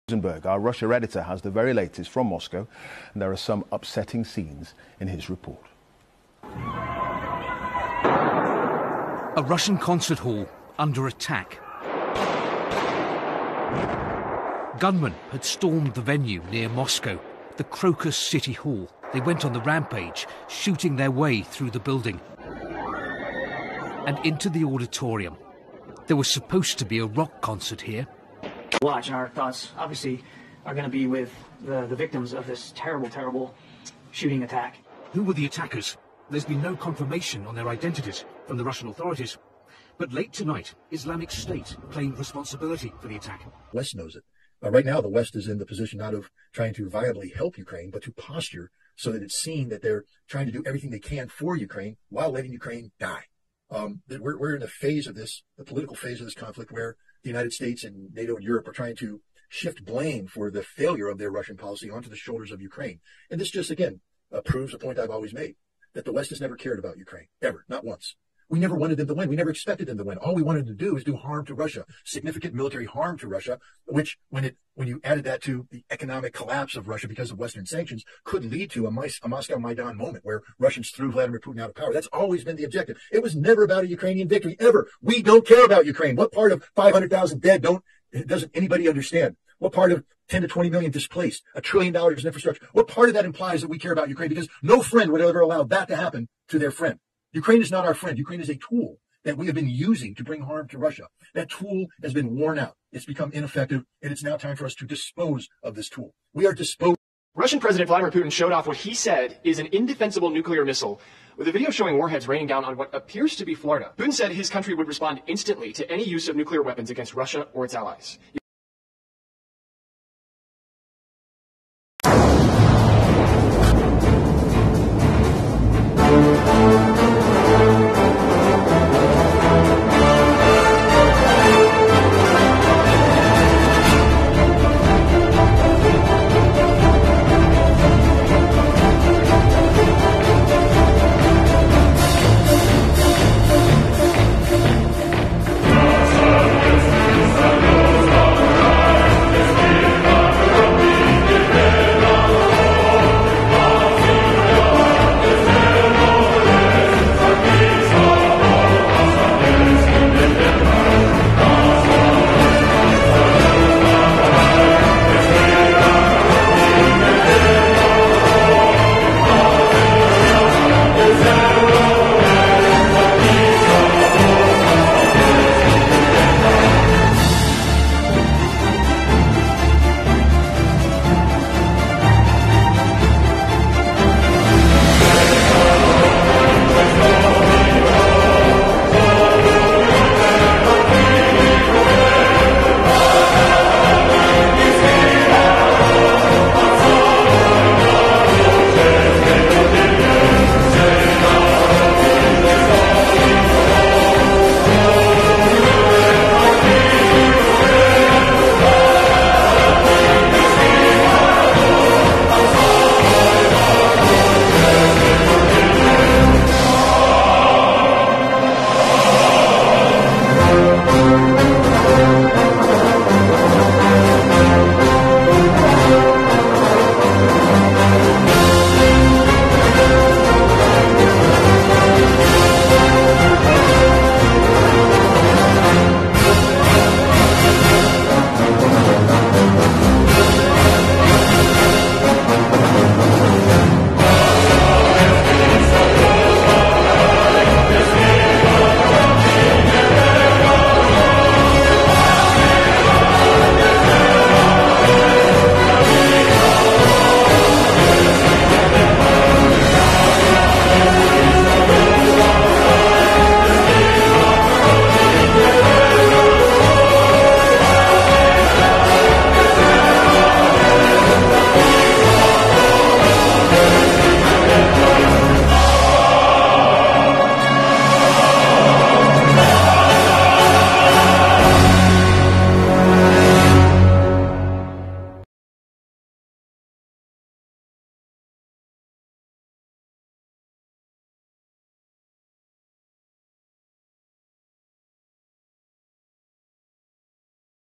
Our Russia editor has the very latest from Moscow, and there are some upsetting scenes in his report. A Russian concert hall under attack. Gunmen had stormed the venue near Moscow, the Crocus City Hall. They went on the rampage, shooting their way through the building and into the auditorium. There was supposed to be a rock concert here. Watch, and our thoughts obviously are going to be with the victims of this terrible, terrible shooting attack. Who were the attackers? There's been no confirmation on their identities from the Russian authorities. But late tonight, Islamic State claimed responsibility for the attack. The West knows it. Right now, the West is in the position not of trying to viably help Ukraine, but to posture so that it's seen that they're trying to do everything they can for Ukraine while letting Ukraine die. We're in a phase of this, the political phase of this conflict, where the United States and NATO and Europe are trying to shift blame for the failure of their Russian policy onto the shoulders of Ukraine. And this just, again, proves a point I've always made, that the West has never cared about Ukraine, ever, not once. We never wanted them to win. We never expected them to win. All we wanted to do is do harm to Russia, significant military harm to Russia, which, when you added that to the economic collapse of Russia because of Western sanctions, could lead to a Moscow Maidan moment where Russians threw Vladimir Putin out of power. That's always been the objective. It was never about a Ukrainian victory, ever. We don't care about Ukraine. What part of 500,000 dead doesn't anybody understand? What part of 10 to 20 million displaced, $1 trillion in infrastructure? What part of that implies that we care about Ukraine? Because no friend would ever allow that to happen to their friend. Ukraine is not our friend. Ukraine is a tool that we have been using to bring harm to Russia. That tool has been worn out. It's become ineffective, and it's now time for us to dispose of this tool. We are disposed. Russian President Vladimir Putin showed off what he said is an indefensible nuclear missile, with a video showing warheads raining down on what appears to be Florida. Putin said his country would respond instantly to any use of nuclear weapons against Russia or its allies.